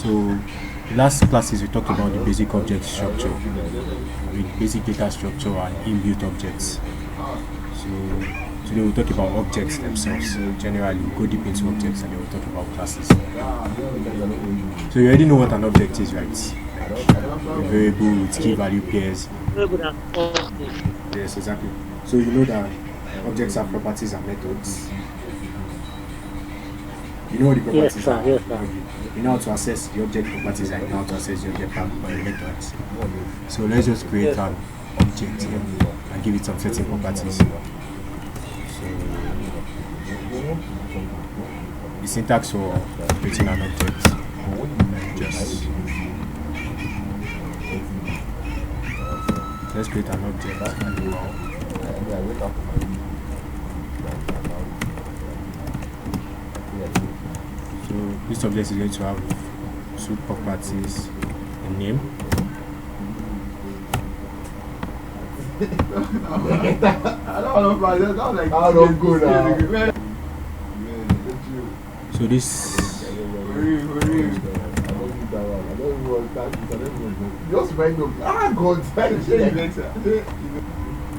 So the last classes we talked about the basic object structure with basic data structure and inbuilt objects. So today we'll talk about objects themselves. Generally, we'll go deep into objects and then we'll talk about classes. So you already know what an object is, right? Like a variable with key value pairs. Yes, exactly. So you know that objects have properties and methods. You know what the properties are? Yes, sir. You know how to access the object properties and you know how to access the object methods. So let's just create an object here and give it some certain properties. So the syntax for creating an object, just let's create an object. So this object is going to have two properties: a name so this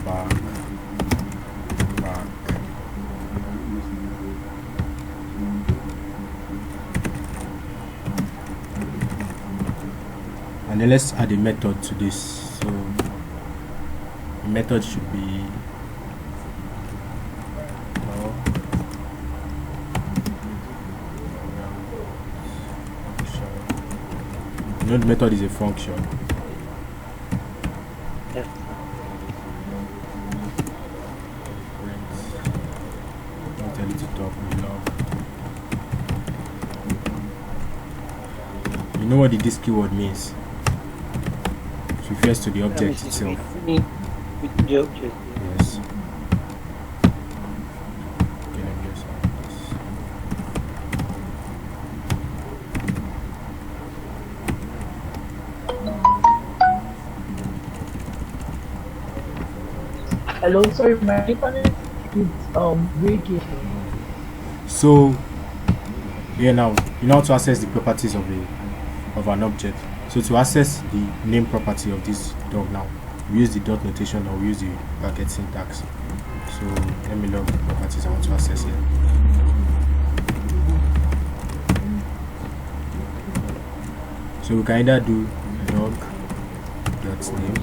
back and then let's add a method to this. So the method should be you know the method is a function. Yes. I'll tell it to talk log. You know what this keyword means? It refers to the object itself. The object. Yes. Okay, let me just add this. Hello, sorry, my internet is breaking. So here now, you know how to access the properties of an object. So to access the name property of this dog now, we use the dot notation or we use the bracket syntax. So let me log the properties I want to access here. So we can either do dog dot name.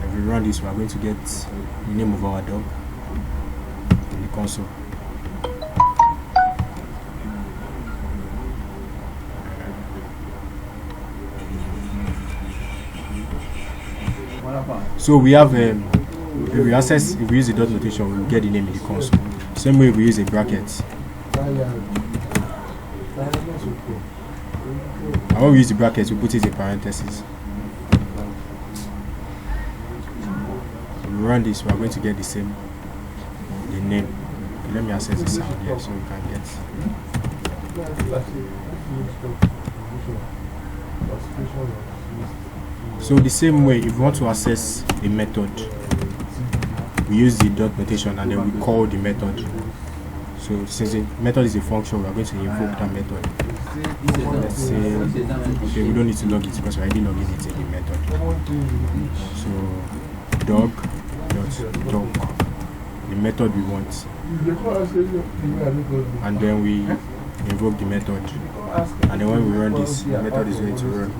If we run this, we are going to get the name of our dog in the console. So we have if we use the dot notation, we will get the name in the console. Same way we use a bracket. And when we use the brackets, we put it in parentheses. So we run this, we are going to get the name. Okay, let me access the sound here so we can get. So the same way, if we want to access a method, we use the dot notation and then we call the method. So since the method is a function, we are going to invoke that method. Let's say, okay, we don't need to log it because we already logged it in the method. So dog dot dog, the method we want, and then we invoke the method, and then when we run this, the method is going to run.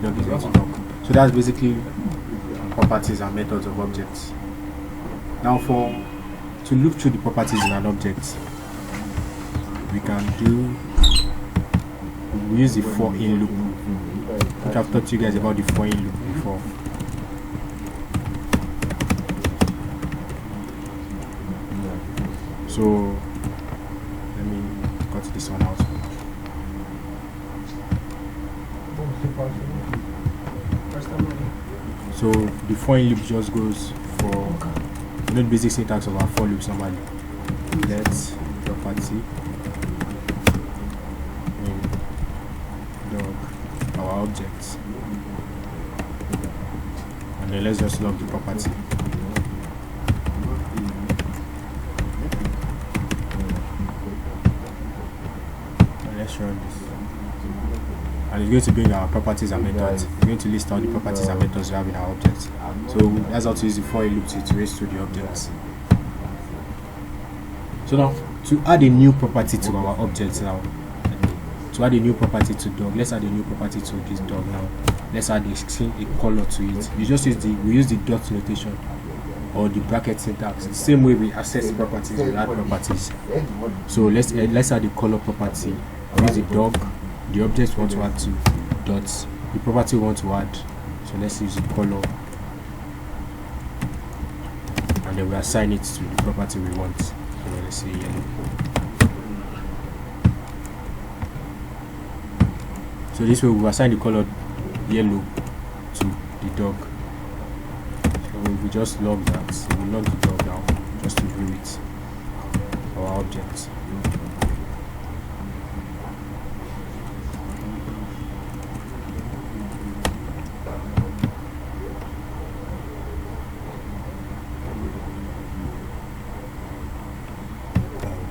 Dog is going to talk. So that's basically properties and methods of objects. Now to look through the properties in an object, we use the for in loop, which I've taught you guys about the for in loop before. So let me cut this one out. So the for in loop just goes for, you know, the basic syntax of our for loops normally. Let property dog our objects, and then let's just log the property. let's run this. And it's going to bring our properties and methods. It's going to list all the properties and methods we have in our objects. So that's how to use the for loop to iterate through the objects. So now, to add a new property to our objects now, to add a new property to dog, let's add a new property to this dog now. Let's add a color to it. We just use the dot notation or the bracket syntax. The same way we access properties, we add properties. So let's add the color property. Use the dog, the object we want to add to dots, the property we want to add. So let's use the color, and then we assign it to the property we want. So let's say yellow. So this way we assign the color yellow to the dog. So we just log that. So we log the dog now just to view it, our object.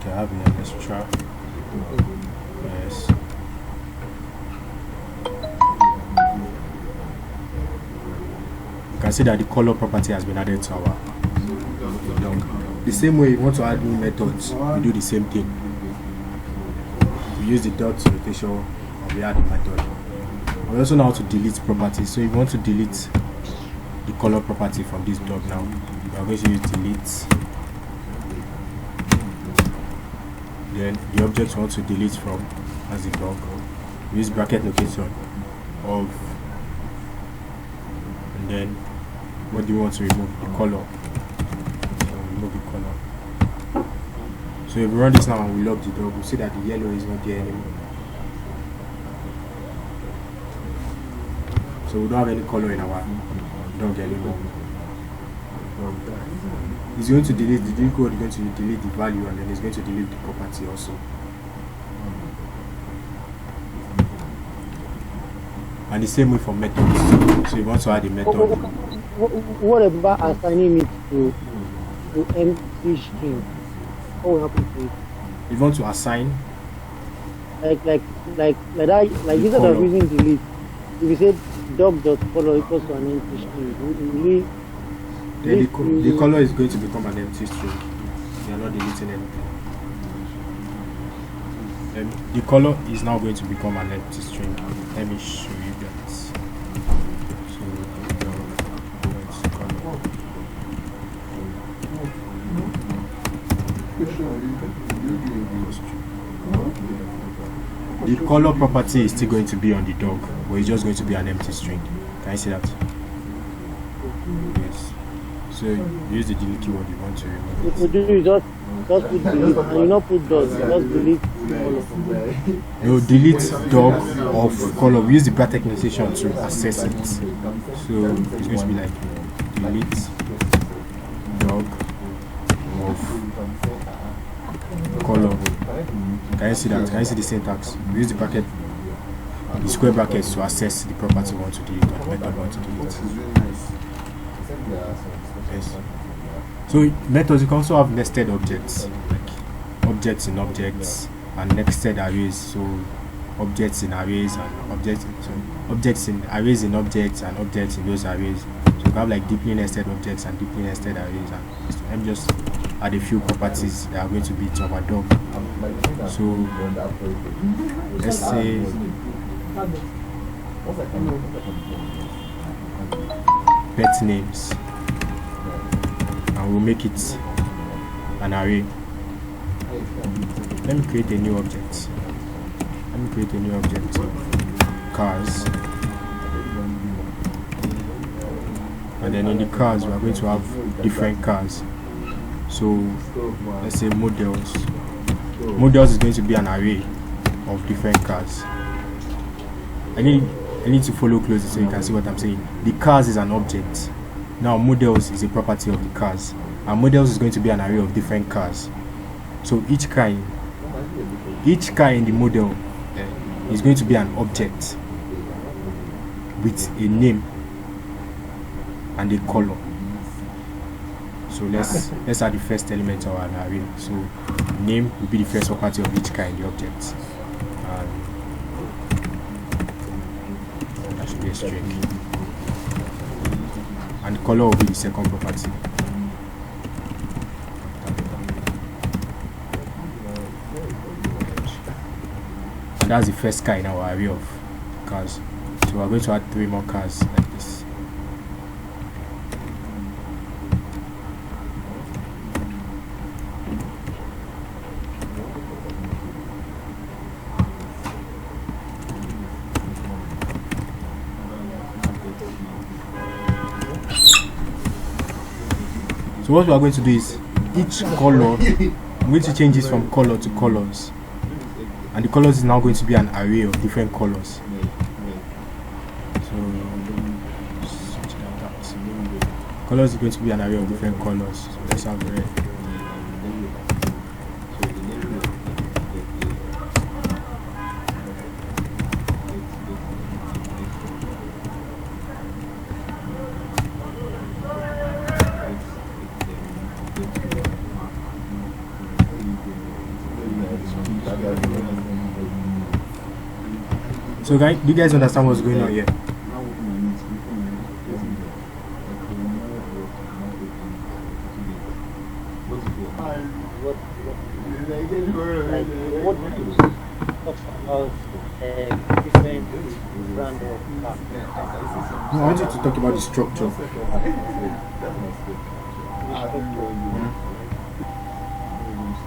Okay, I have an extra. Yes. You can see that the color property has been added to our dog. The same way, you want to add new methods, we do the same thing. We use the dot notation, and we add the method. We also know how to delete properties. So if you want to delete the color property from this dog now, we are going to use delete. Then the object we want to delete from as the dog, we use bracket notation of, and then what do you want to remove? The color. So remove the color. So if we run this now and we log the dog, we see that the yellow is not there anymore. So we don't have any color in our dog anymore. It's going to delete the delete code, is going to delete the value, and then it's going to delete the property also. And the same way for methods. So you want to add a method. What about assigning it to empty string? What will happen to it? If you want to assign, Like instead of using delete, if you say dog.color equals to an empty string, then the color is going to become an empty string. You are not deleting anything. Then the color is now going to become an empty string. Let me show you that. So the color property is still going to be on the dog, but it's just going to be an empty string. Can you see that? Yes. So use the delete keyword you want to remove. What you do is just put delete, and you not put dot, just delete color. No, delete dog of color. We use the bracket notation to access it. So it's going to be like delete dog of color. Can you see that? Can you see the syntax? We use the bracket, the square brackets to access the property we want to delete or the method we want to delete. Yes. So methods, you can also have nested objects, like objects in objects and nested arrays. So objects in arrays and objects in arrays in objects and objects in those arrays. So you have like deeply nested objects and deeply nested arrays. And let me just add a few properties that are going to be to our dog. So let's say pet names, and we'll make it an array. Let me create a new object. Of cars, and then in the cars we are going to have different cars. So let's say models. Models is going to be an array of different cars. I need to follow closely so you can see what I'm saying. The cars is an object. Now models is a property of the cars, and models is going to be an array of different cars. So each car in the model is going to be an object with a name and a color. So let's add the first element of an array. So name will be the first property of each car in the object, that should be a string, and the color will be the second property. And that's the first car in our array of cars. So we're going to add 3 more cars like this. So what we are going to do is each color, I'm going to change this from color to colors, and the colors is now going to be an array of different colors. So switch that out. Colors is going to be an array of different colors. So let's have red. So guys, do you guys understand what's going on here? Different brand of car. No, I want you to talk about the structure.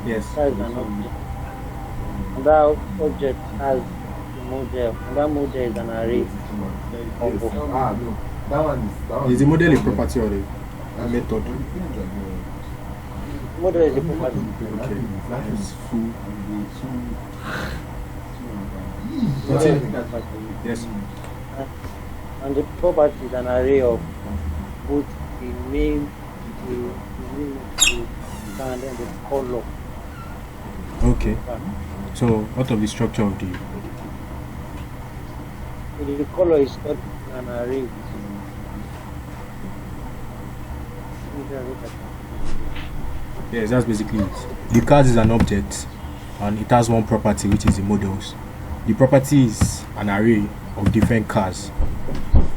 Yes. That is an object. And that object has a model, and that model is an array. Is the model a property or a method? Model is a property. Okay. Yes. And the property is an array of both the name, the name of the car, and then the color. Okay. So what of the structure of the? So the color is not an array. Yes, that's basically it. The card is an object, and it has one property, which is the models. The property is an array of different cars,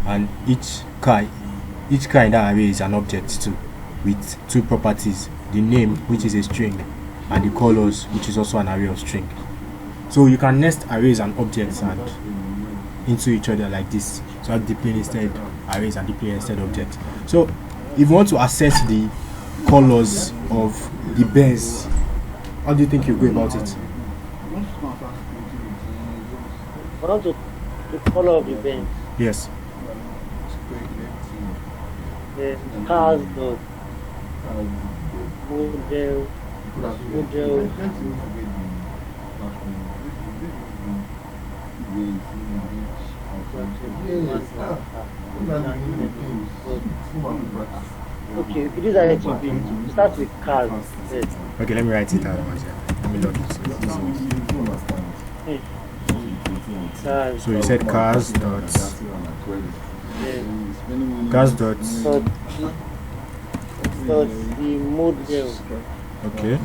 and each car in that array is an object too, with 2 properties: the name, which is a string, and the colors, which is also an array of string. So you can nest arrays and objects and into each other like this. So have deeply nested arrays and deeply nested objects. So if you want to access the colors of the Benz, how do you think you go about it? One to the color of the Benz. Yes. The cars dot model. Okay, it is a to start with cars. Yes. Okay, let me write it out. Let me log it. Cars. So you said cars dot Yes. cars dot. So the model. Okay.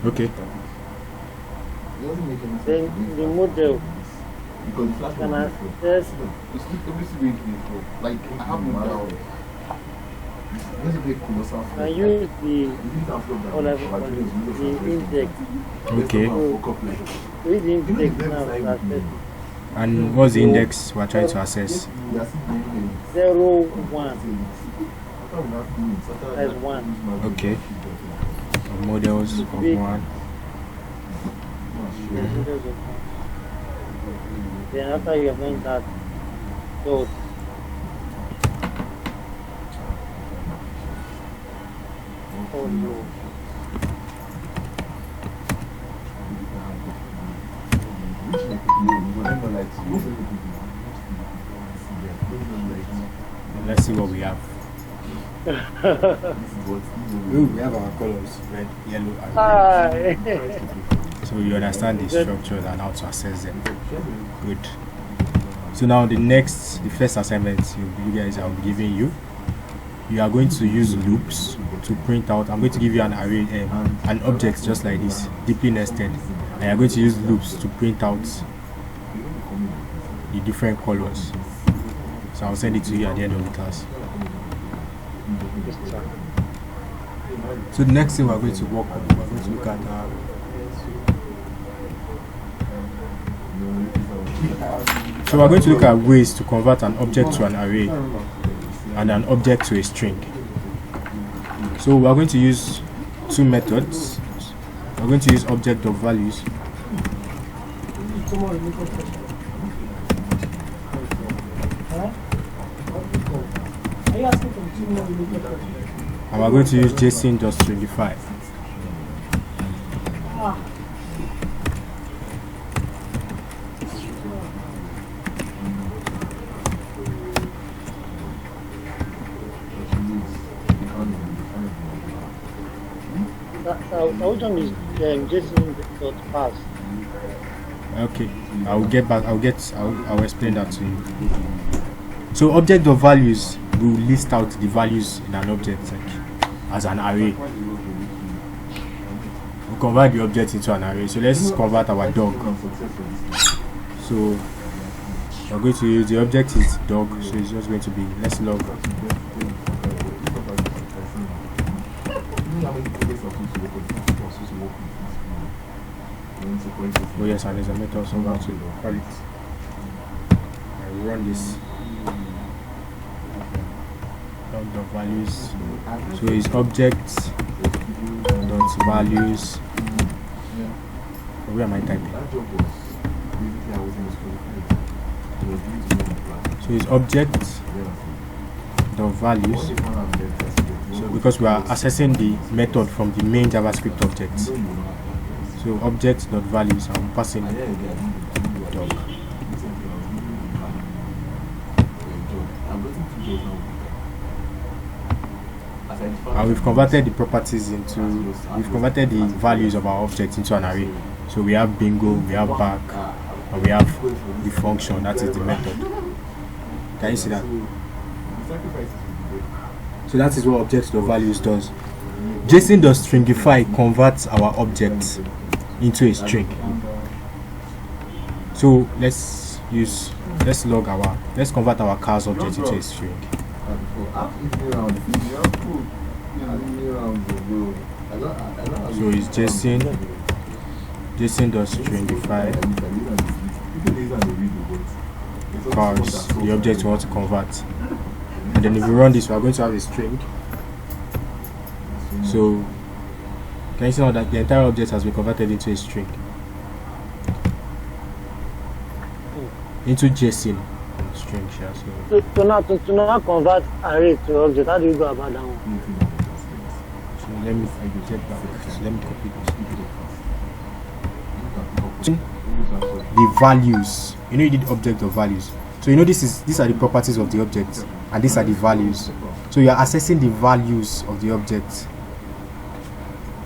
Okay. Then the model can access. Like I have no I use the index. Okay. So use the index now to access. And what's the index we're trying to access? 0, 1. That's 1. Okay. Of models of 1. Then after you have done that, dot. Oh no. Let's see what we have. Ooh, we have our colors: red, yellow, and Hi. green. So you understand the structure and how to access them. Good. So now the first assignment you guys are giving you, you are going to use loops to print out, I'm going to give you an array, an object just like this, deeply nested, and you're going to use loops to print out the different colors. So I'll send it to you at the end of the class. So the next thing we're going to work on, we're going to look at so we're going to look at ways to convert an object to an array and an object to a string. So we're going to use two methods. We're going to use object of values and we're going to use JSON.stringify. So which one is JSON.pass? Okay, I'll explain that to you. So object of values will list out the values in an object as an array. We'll convert the object into an array. So let's convert our dog. So we're going to use the object is dog, so it's just going to be let's log. Oh yes, and there's a method so how to call it. I will run this. Log the values. So it's objects dot values. Where am I typing? So it's objects dot values. So because we are accessing the method from the main JavaScript object. So objects dot values, I'm passing dog. And we've converted the properties we've converted the values of our object into an array. So we have bingo, we have back, and we have the function, that is the method. Can you see that? So that is what objects.values does. JSON.stringify converts our objects into a string. So let's convert our cars object into a string. So it's JSON.stringify cars, the object we want to convert. And then if we run this, we are going to have a string. So can you see now that the entire object has been converted into a string, into JSON string here. To not convert array to object, how do you go about that one? So let me get back. So let me copy this. The values. You know you did object of values. So you know these are the properties of the object, and these are the values. So you are accessing the values of the object.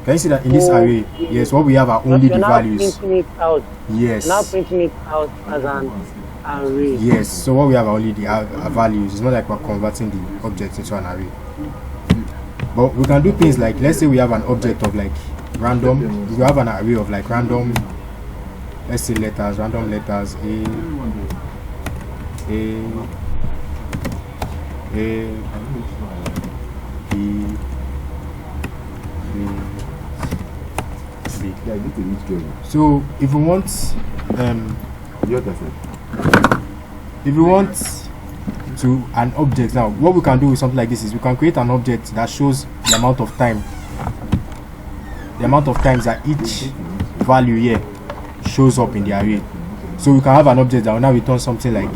Can you see that in this array? Yes, what we have are only the values. Printing it out. Yes. Now printing it out as an array. Yes. So what we have are only the values. It's not like we're converting the object into an array. But we can do things like, let's say we have an object of like random. We have an array of like random. Let's say letters, random letters A, B, So if we want to an object now, what we can do with something like this is we can create an object that shows the amount of times that each value here shows up in the array. So we can have an object that will now return something like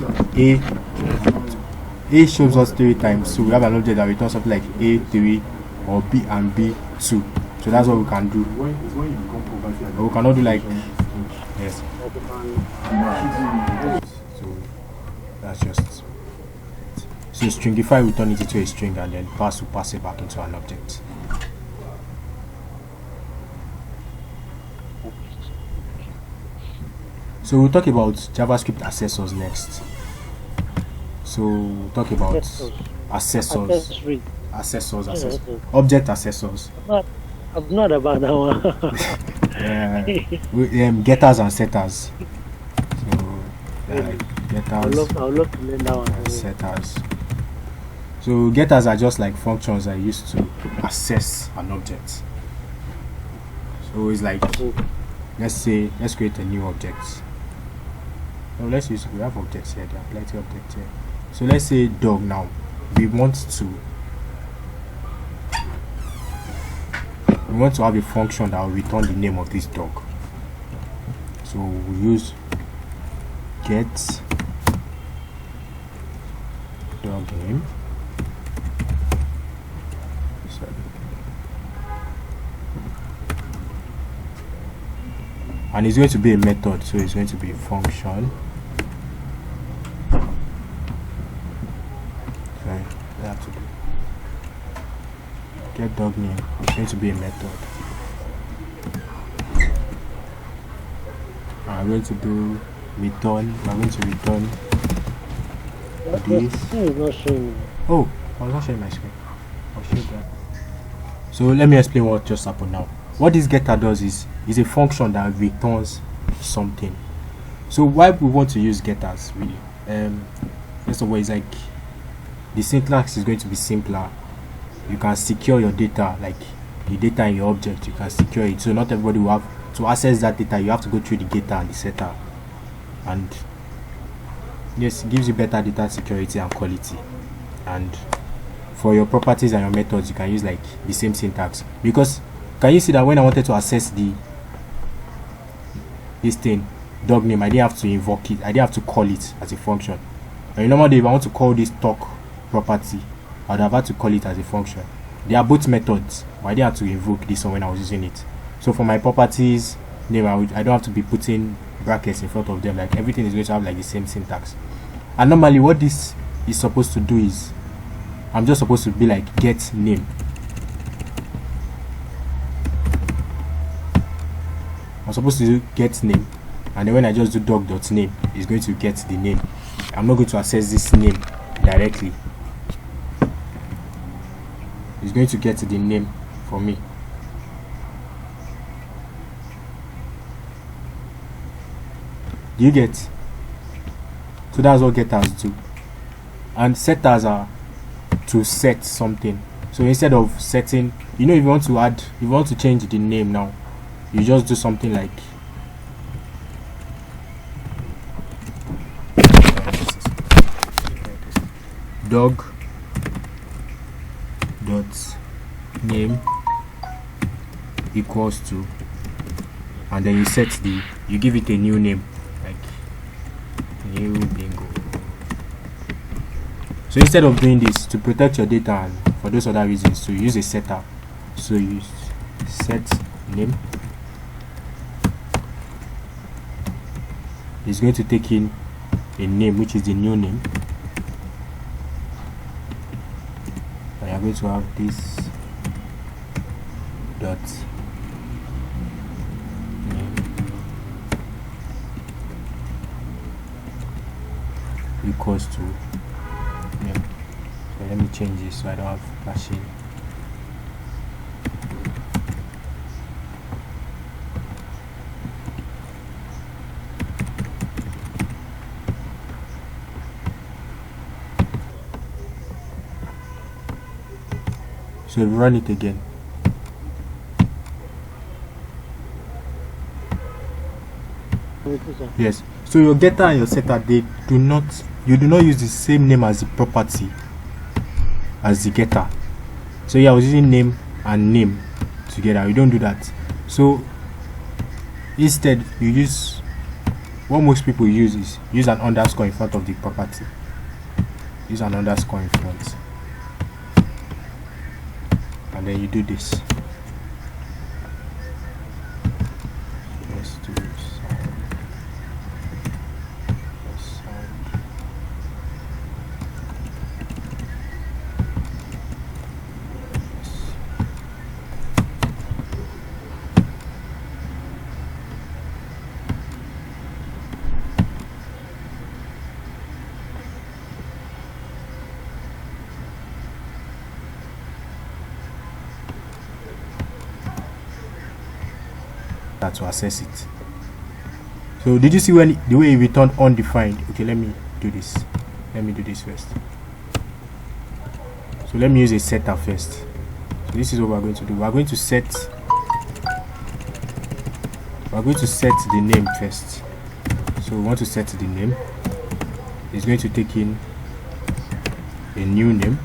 A shows us 3 times, so we have an object that returns something like A3 or B and B2. So that's what we can do. But we cannot do like yes. So that's just so stringify will turn it into a string, and then pass will pass it back into an object. So we'll talk about JavaScript accessors next. So we'll talk about accessors. Accessors, Yeah, accessors. so Object accessors. I've not about that one. Getters and setters. So Really, getters I would love to learn that one. and setters. So getters are just like functions that are used to access an object. So it's like, So, let's create a new object. So we have objects here, there are plenty of objects here. So let's say dog now. We want to have a function that will return the name of this dog. So we use get dog name. And it's going to be a method, so it's going to be a function. Sorry, I have to do get dog name. It's going to be a method. I'm going to do return. I'm going to return the this. screen is not showing me. Oh, I was not sharing my screen. I'll show that. So let me explain what just happened now. What this getter does is a function that returns something. So why we want to use getters really? First of all, it's like the syntax is going to be simpler. You can secure your data, like the data in your object. You can secure it, so not everybody will have to access that data. You have to go through the getter and the setter, and yes, it gives you better data security and quality. And for your properties and your methods, you can use like the same syntax. Because can you see that when I wanted to access this thing, dog name, I didn't have to invoke it. I didn't have to call it as a function. And normally, if I want to call this talk property, I would have had to call it as a function. They are both methods, but I didn't have to invoke this one when I was using it. So for my properties name, I don't have to be putting brackets in front of them. Like everything is going to have like the same syntax. And normally, what this is supposed to do is, I'm just supposed to be like get name. I'm supposed to do get name, and then when I just do dog.name, it's going to get the name. I'm not going to access this name directly. It's going to get the name for me. Do you get? So that's what getters do. And setters are to set something. So instead of setting, if you want to change the name now, you just do something like dog dot name equals to, and then you give it a new name, like new bingo. So instead of doing this to protect your data and for those other reasons, so you use a setter. So you set name. It's going to take in a name, which is the new name. And you're going to have this dot name equals to name. So let me change this so I don't have flashing. So run it again. Yes. So your getter and your setter, you do not use the same name as the property as the getter. So yeah, I was using name and name together. You don't do that. So instead, you use what most people use is use an underscore in front of the property. Use an underscore in front. And then you do this. Let's do sound. getter to access it. So did you see when the way it returned undefined? Okay, let me do this. Let me do this first. So let me use a setter first. So this is what we're going to do. We're going to set the name first. So we want to set the name. It's going to take in a new name,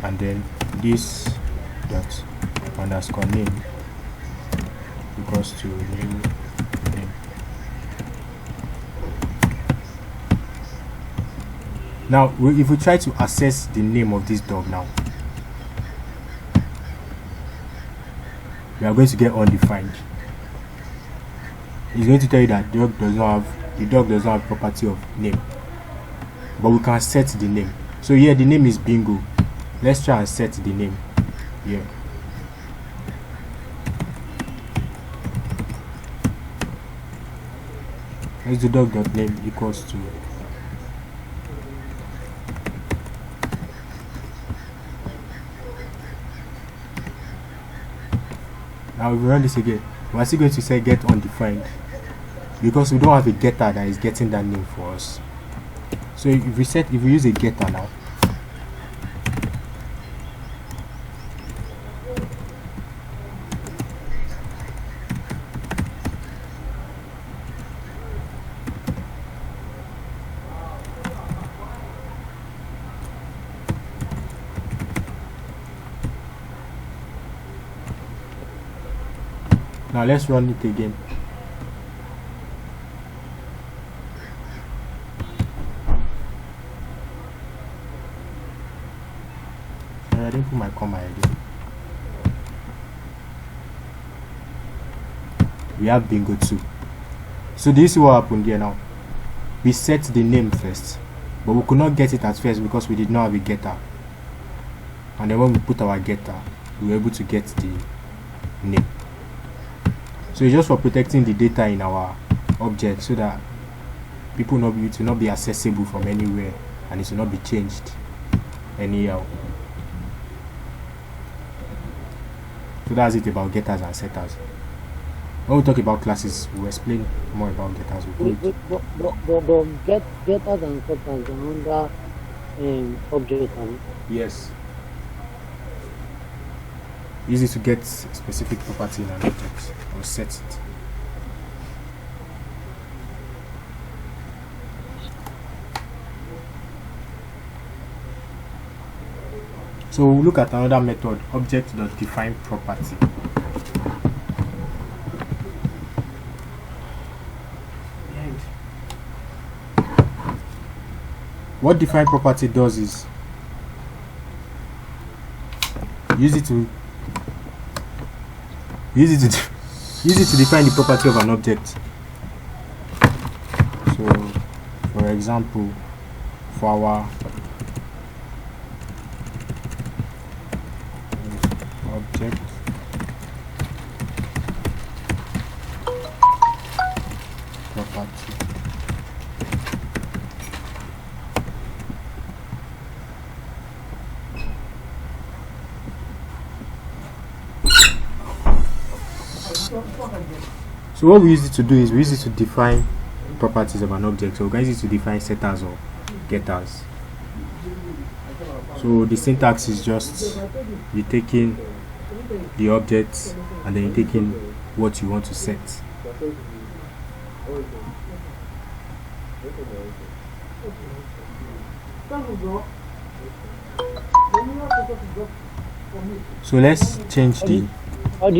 and then this dot underscore name equals to new name. Now if we try to access the name of this dog now, we are going to get undefined. It's going to tell you that the dog does not have property of name, but we can set the name. So here the name is Bingo. Let's try and set the name here. Let's do dog.name equals to now. If we run this again, we're still going to say get undefined because we don't have a getter that is getting that name for us. So if we use a getter now, now let's run it again. I didn't put my comma again. We have Bingo 2. So this is what happened here now. We set the name first, but we could not get it at first because we did not have a getter. And then when we put our getter, we were able to get the name. So it's just for protecting the data in our object so that it will not be accessible from anywhere and it will not be changed anyhow. So that's it about getters and setters. When we talk about classes, we'll explain more about getters. But getters and setters are under object. Yes. Easy to get specific property in an object or set it. So we'll look at another method, object.define property. What define property does is use it to define the property of an object. So for example, for our object property, so what we use it to do is we use it to define properties of an object. So we can use it to define setters or getters. So the syntax is just you taking the object and then you taking what you want to set. So let's change the all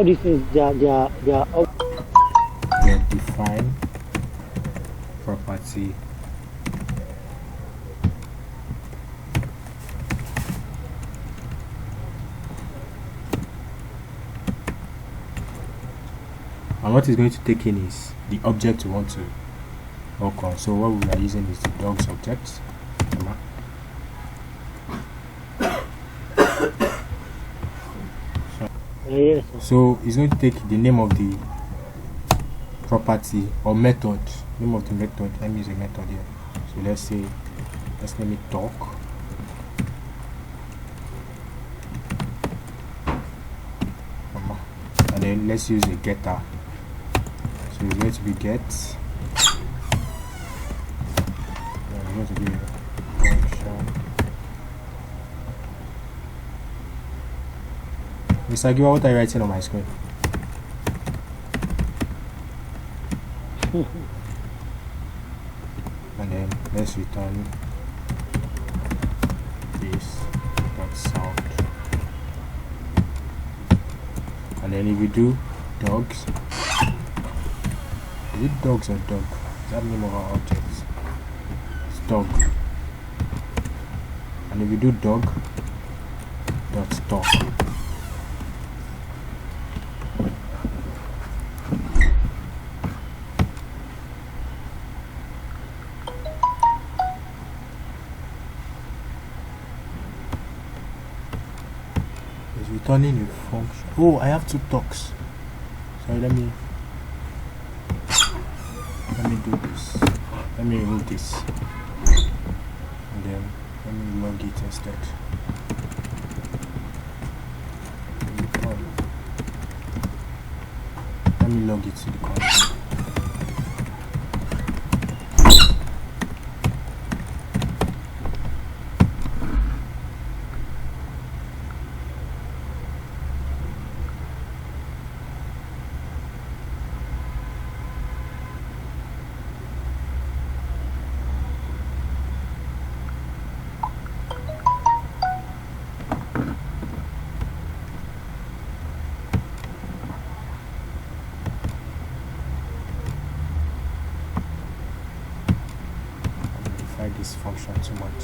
these things they are define property and what is going to take in is the object we want to work on. So what we are using is the dogs object. yes. So it's going to take the name of the property or method. Name of the method. Let me use a method here. So let's name it talk. then let's use a getter. So it's going to be get. It's going to be a function. Mr. Giwa, what are you writing on my screen? And then let's return this dot sound. And then if you do dogs, is it dogs or dog? Is that the name of our objects? It's dog. And if you do dog dot talk, it's returning a function. Oh, I have two talks. Sorry, let me do this. Let me remove this. And then let me log it instead. Let me log it to the console. This function too much.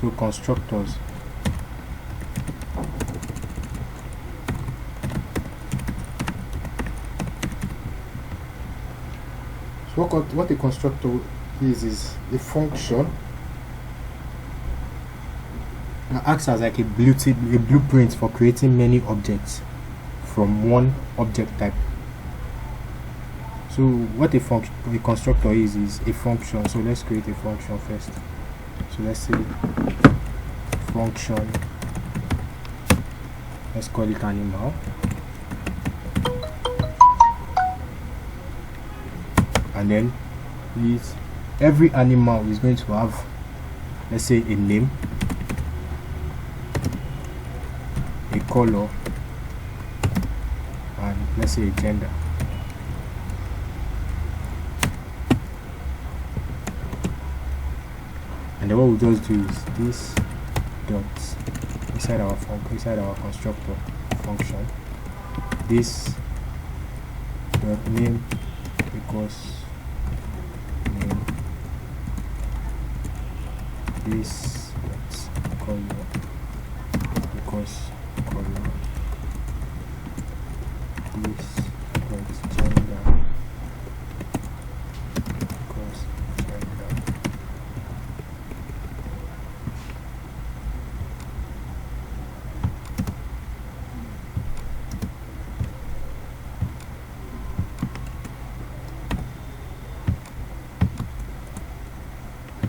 So constructors. So what a constructor is a function that acts as like a blueprint for creating many objects from one object type. So what a constructor is a function. So let's create a function first. So let's say function, let's call it animal. And then every animal is going to have, let's say, a name, a color, and let's say a gender. And then what we'll just do is this dot inside our constructor function, this dot name equals name, this dot color equals color, this dot gender equals gender.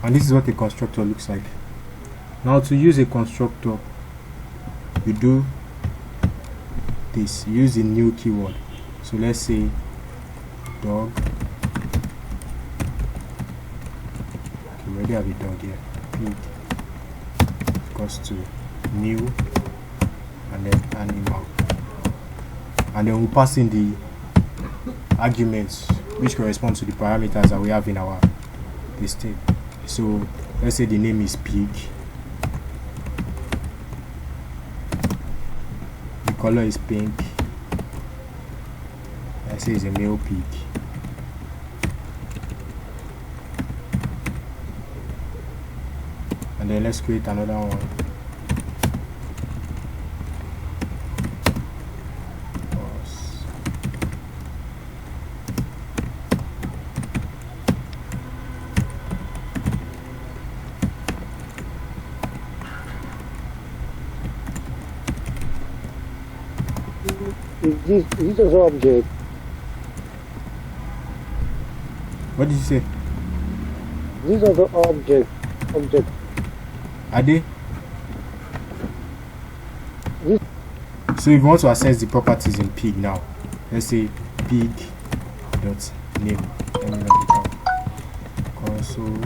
And this is what a constructor looks like. Now to use a constructor, you do this. You use the new keyword. So let's say dog. Okay, we already have a dog here. Pig equals to new and then animal. And then we'll pass in the arguments which correspond to the parameters that we have in our listing. So let's say the name is pig, the color is pink, let's say it's a male pig, and then let's create another one. Is this also object? What did you say? This also object. Are they? This So if you want to access the properties in pig now, let's say pig dot name. Let me log it out. Console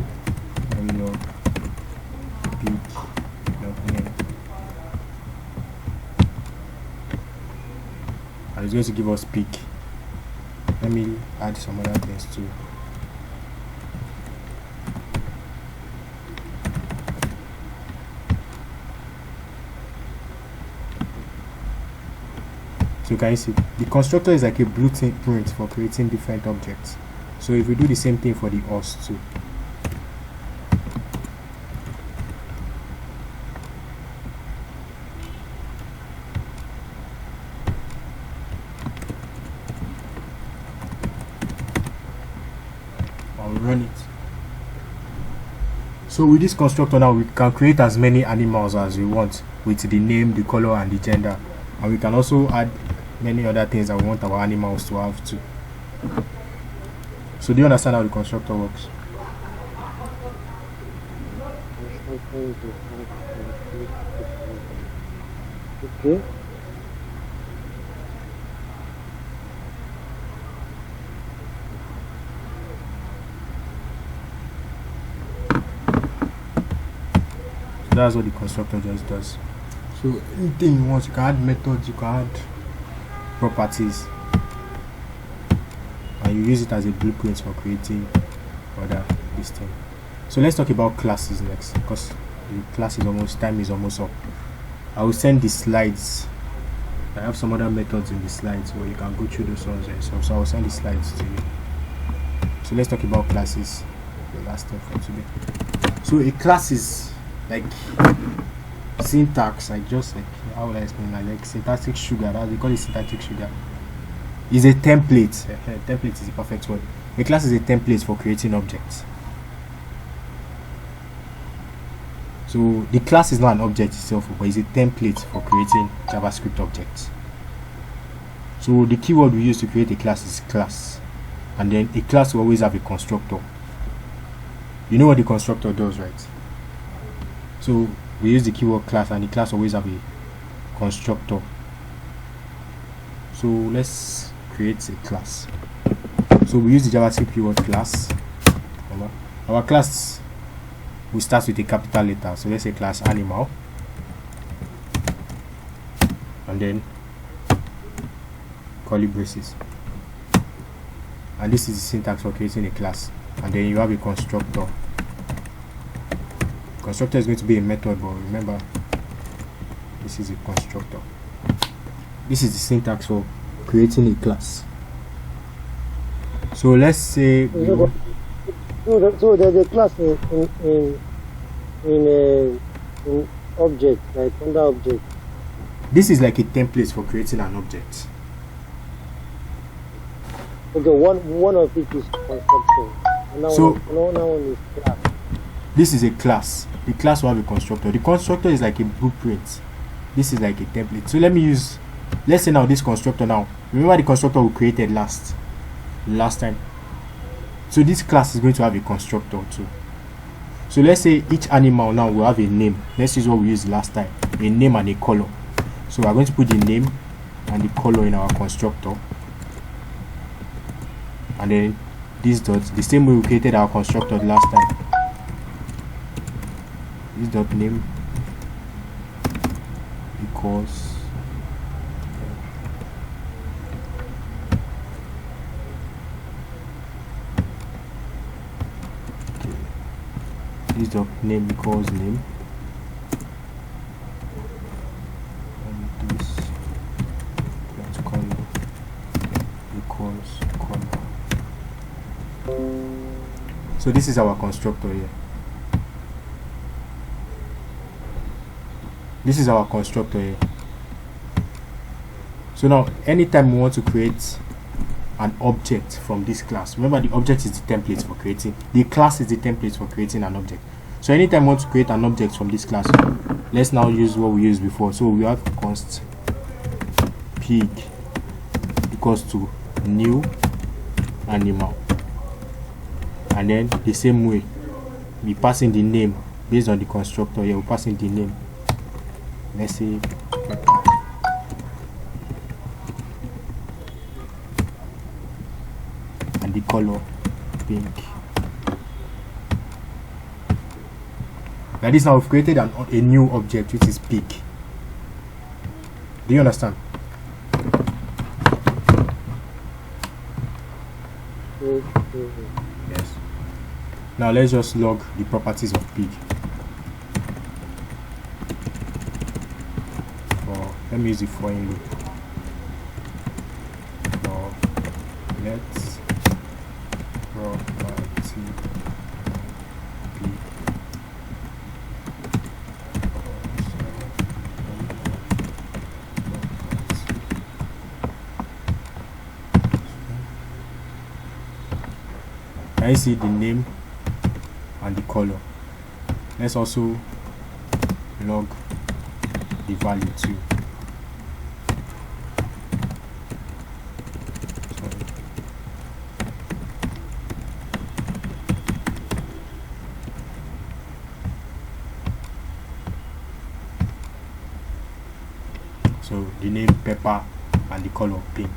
log pig dot name. And it's going to give us pig. Let me add some other things too. So can you see the constructor is like a blueprint for creating different objects. So if we do the same thing for the us too, I'll run it. So with this constructor now, we can create as many animals as we want with the name, the color, and the gender, and we can also add many other things that we want our animals to have too. So do you understand how the constructor works? okay. So that's what the constructor just does. So anything you want, you can add methods, you can add properties, and you use it as a blueprint for creating other this thing. So let's talk about classes next, because the class is almost, time is almost up. I will send the slides. I have some other methods in the slides where you can go through those ones yourself. So I will send the slides to you. So let's talk about classes, the last thing for today. So a class is like syntax, like just like, how would I explain that? Like syntactic sugar, that they call it syntactic sugar. Is a template. Template is the perfect word. A class is a template for creating objects. So the class is not an object itself, but it's a template for creating JavaScript objects. So the keyword we use to create a class is class, and then a class will always have a constructor. You know what the constructor does, right? So we use the keyword class, and the class always have a constructor. So let's create a class. So we use the JavaScript keyword class. Our class will start with a capital letter. So let's say class animal, and then curly braces. And this is the syntax for creating a class. And then you have a constructor. Constructor is going to be a method, but remember, this is a constructor. This is the syntax for creating a class. So let's say So the class in object, like under object. this is like a template for creating an object. Okay, one of it is constructor. Another one is class. This is a class. The class will have a constructor. The constructor is like a blueprint. This is like a template. So let's say now this constructor now. Remember the constructor we created last time. So this class is going to have a constructor too. So let's say each animal now will have a name. Let's use what we used last time. A name and a color. So we're going to put the name and the color in our constructor. And then this dot, the same way we created our constructor last time. This dot name equals this dot name equals name, and this dot color equals color. So this is our constructor here. This is our constructor here. So now anytime we want to create an object from this class, remember the object is the template for creating, the class is the template for creating an object. So anytime we want to create an object from this class, let's now use what we used before. So we have const pig equals to new animal, and then the same way we passing the name based on the constructor. Here we're passing the name, let's say pepper, and the color pink. Like this, now we've created a new object which is pig. Do you understand? Yes. Now let's just log the properties of pig. Let me use the for in loop. For let's property pig. Can you see the name and the color? Let's also log the value too. So the name pepper and the color pink.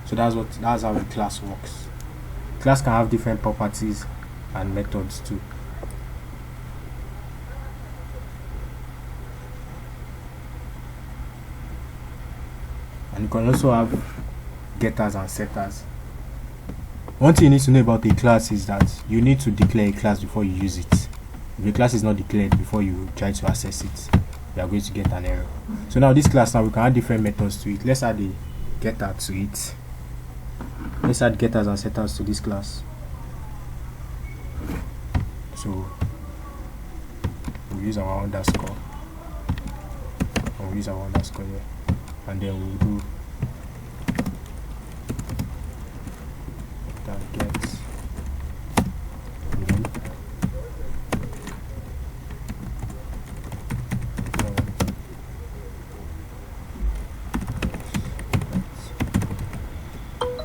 So that's how a class works. Class can have different properties and methods too. And you can also have getters and setters. One thing you need to know about a class is that you need to declare a class before you use it. If the class is not declared before you try to access it, you are going to get an error. So now this class, now we can add different methods to it. Let's add a getter to it. Let's add getters and setters to this class. So we'll use our underscore. We'll use our underscore here, and then we'll do that get name.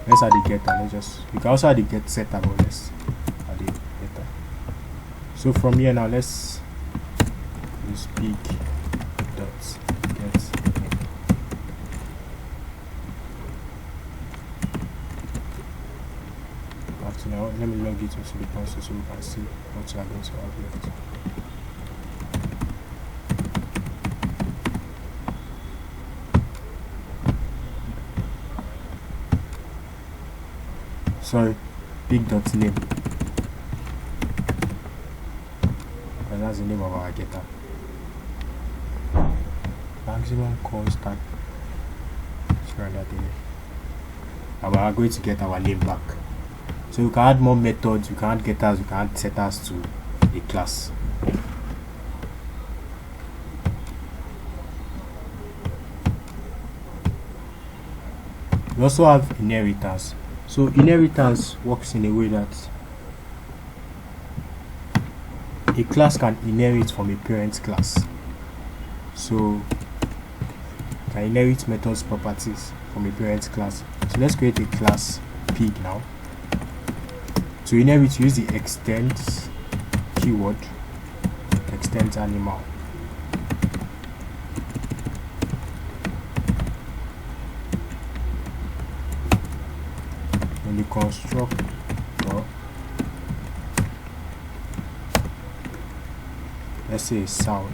Let's add the getter. You can also add the get setter, but let's add the getter. So from here now, let's use pig dot get name. Actually, now let me log it into the console so we can see what we are going to have left. Sorry, pig dot name. And that's the name of our getter. Maximum constant. Scroll that in. And we are going to get our name back. So you can add more methods, you can add getters, you can add setters to a class. We also have inheritance. So inheritance works in a way that a class can inherit from a parent class. So you can inherit methods properties from a parent class. So let's create a class pig now. To inherit, use the extends keyword, extends animal. And the constructor, let's say sound.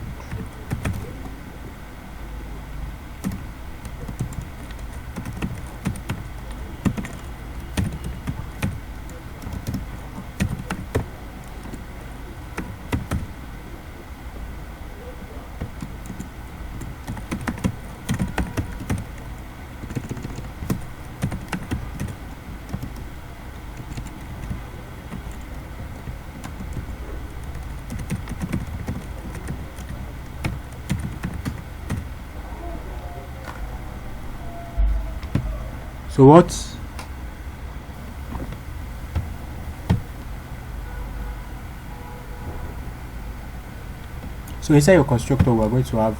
So what? So inside your constructor, we are going to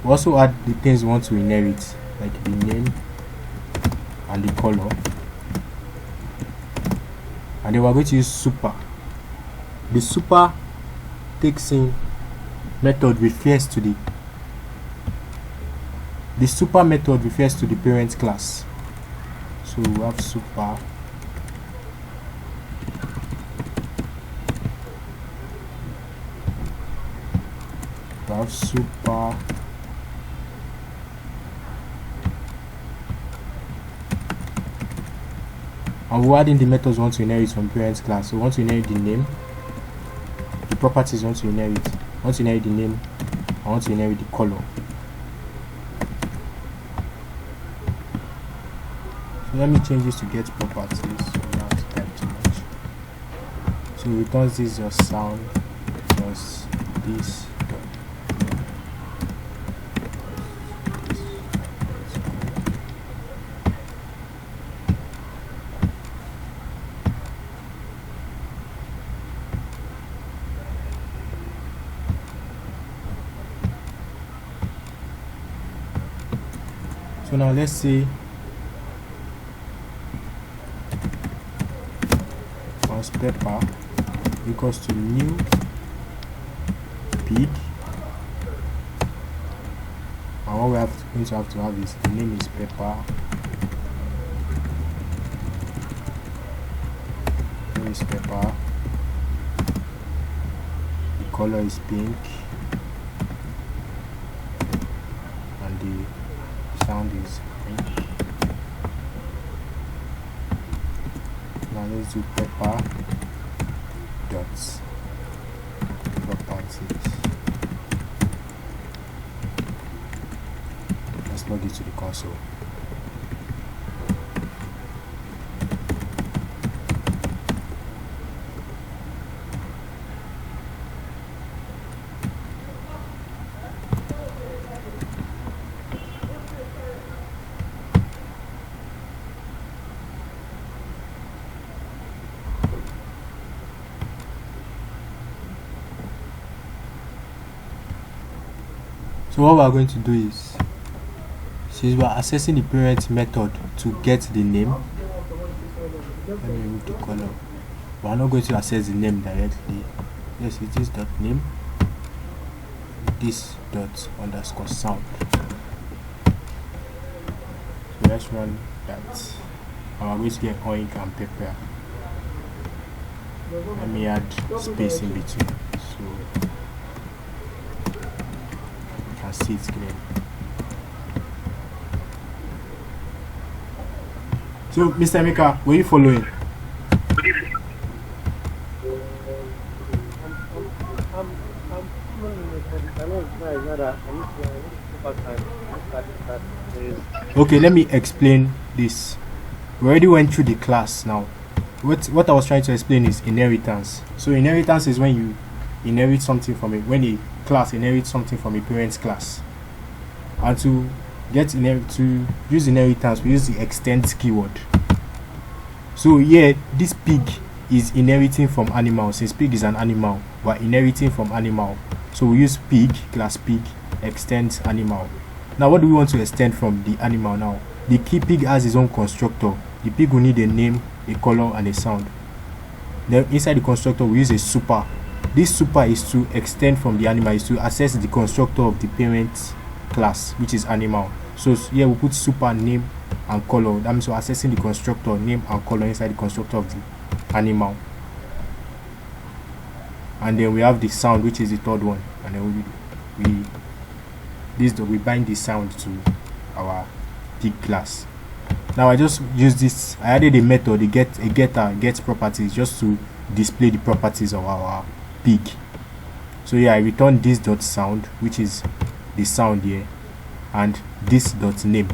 also add the things we want to inherit, like the name and the color, and then we're going to use super. The super takes in method refers to the super method refers to the parent class. So we have super, and we're adding the methods we want to inherit from parent class. So we want to inherit the name, the properties we want to inherit. I want to inherit the name, I want to inherit the color. So let me change this to get properties so we don't have to type too much. So it returns this just sound plus this dot. So now let's say once pepper equals to new pig, and what we are going to have is the name is pepper, name is pepper, the color is pink, and the sound is pink. Now let's do pepper dots properties. Let's log it to the console. So what we are going to do is, since we are accessing the parent method to get the name, let me remove the color. We are not going to access the name directly. Yes, it is dot name, this dot underscore sound. So let's run that. And we're going to get oink and pepper. Let me add space in between so you can see it clearly. So Mr. Emeka, were you following? Okay, let me explain this. We already went through the class now. What I was trying to explain is inheritance. So inheritance is when you inherit something from it, when a class inherits something from a parent class. And to use inheritance, we use the extend keyword. So here, this pig is inheriting from animal. Since pig is an animal, we're inheriting from animal. So we use pig, class pig, extends animal. Now what do we want to extend from the animal now? The key pig has its own constructor. The pig will need a name, a color, and a sound. Then inside the constructor, we use a super. This super is to extend from the animal, is to access the constructor of the parent class, which is animal. So here we put super, name, and color. That means we're accessing the constructor, name, and color inside the constructor of the animal. And then we have the sound, which is the third one. And then we bind the sound to our pig class. Now I just use this. I added a method, a get properties, just to display the properties of our pig. So yeah, I return this dot sound, which is the sound here, and this dot name.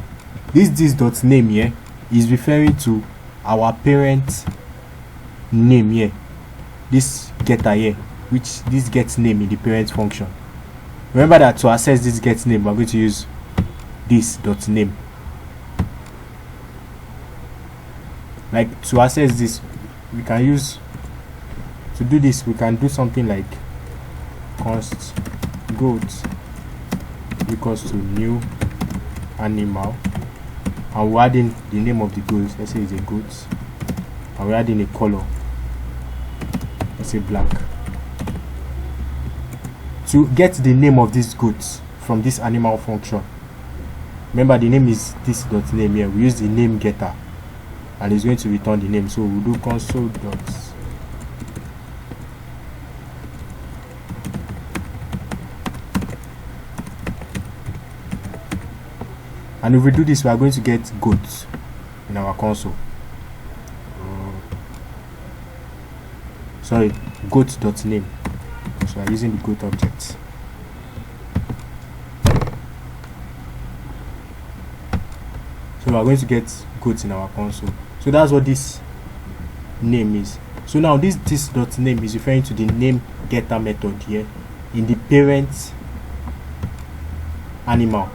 This dot name here is referring to our parent name here. This getter here, which this gets name in the parent function. Remember that to access this get name, we're going to use this dot name. Like to access this, we can use, to do this, we can do something like const goat equals to new animal and we're adding the name of the goat. Let's say it's a goat, and we're adding a color. Let's say black. To get the name of this goat from this animal function, remember the name is this dot name here. We use the name getter, and it's going to return the name. So we'll do console dot and if we do this, we are going to get goat in our console. Sorry, goat.name. So we are using the goat object. So we are going to get goat in our console. So that's what this name is. So now this dot name is referring to the name getter method here in the parent animal,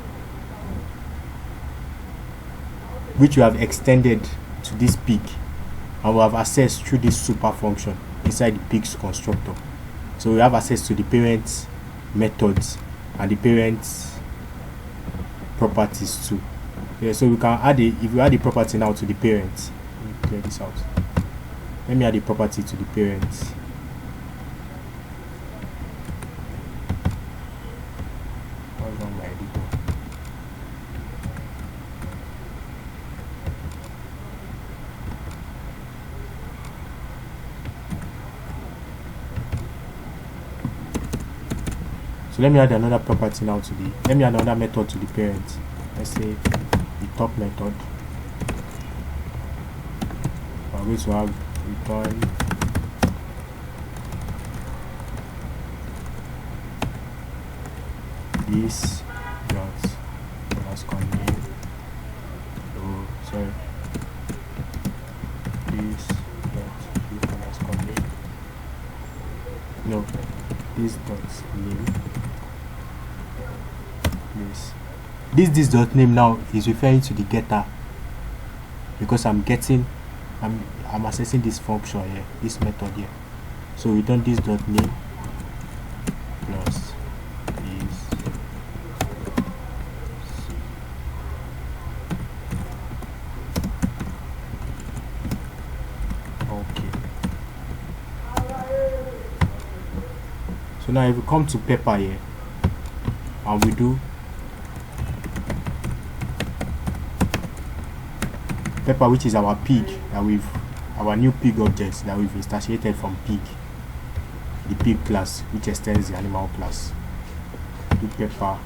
which we have extended to this pig, and we have access through this super function inside the pig's constructor. So we have access to the parent methods and the parent properties too. Yeah, so we can add if we add the property now to the parent. Let me clear this out. Let me add the property to the parent. What's wrong with my editor? So let me add another property now to the, let me add another method to the parent. Let's say the top method. I'm going to have return this dot underscore name. Oh, sorry. This dot underscore name. No, this dot name. This dot name now is referring to the getter, because I'm accessing this function here, this method here. So return this dot name plus this. Okay. So now if we come to Pepper here and we do Pepper, which is our pig that our new pig object that we've instantiated from pig, the pig class, which extends the animal class. Do Pepper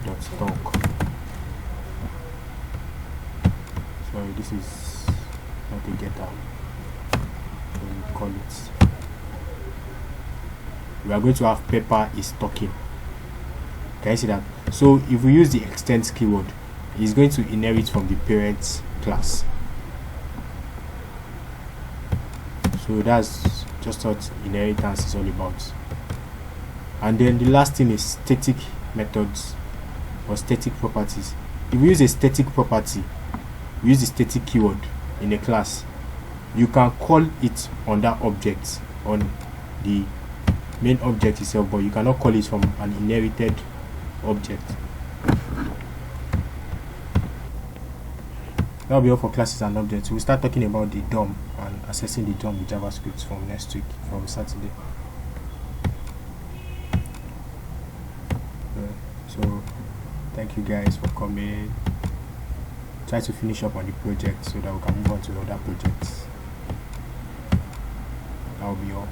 dot talk. Sorry, this is not a getter. So we call it. We are going to have Pepper is talking. Can you see that? So if we use the extends keyword, it's going to inherit from the parent class. So that's just what inheritance is all about. And then the last thing is static methods or static properties. If we use a static property, we use the static keyword in a class, you can call it on that object, on the main object itself, but you cannot call it from an inherited object. That'll be all for classes and objects. We'll start talking about the DOM and accessing the DOM with JavaScript from next week, from Saturday. So thank you guys for coming. Try to finish up on the project so that we can move on to other projects. That'll be all.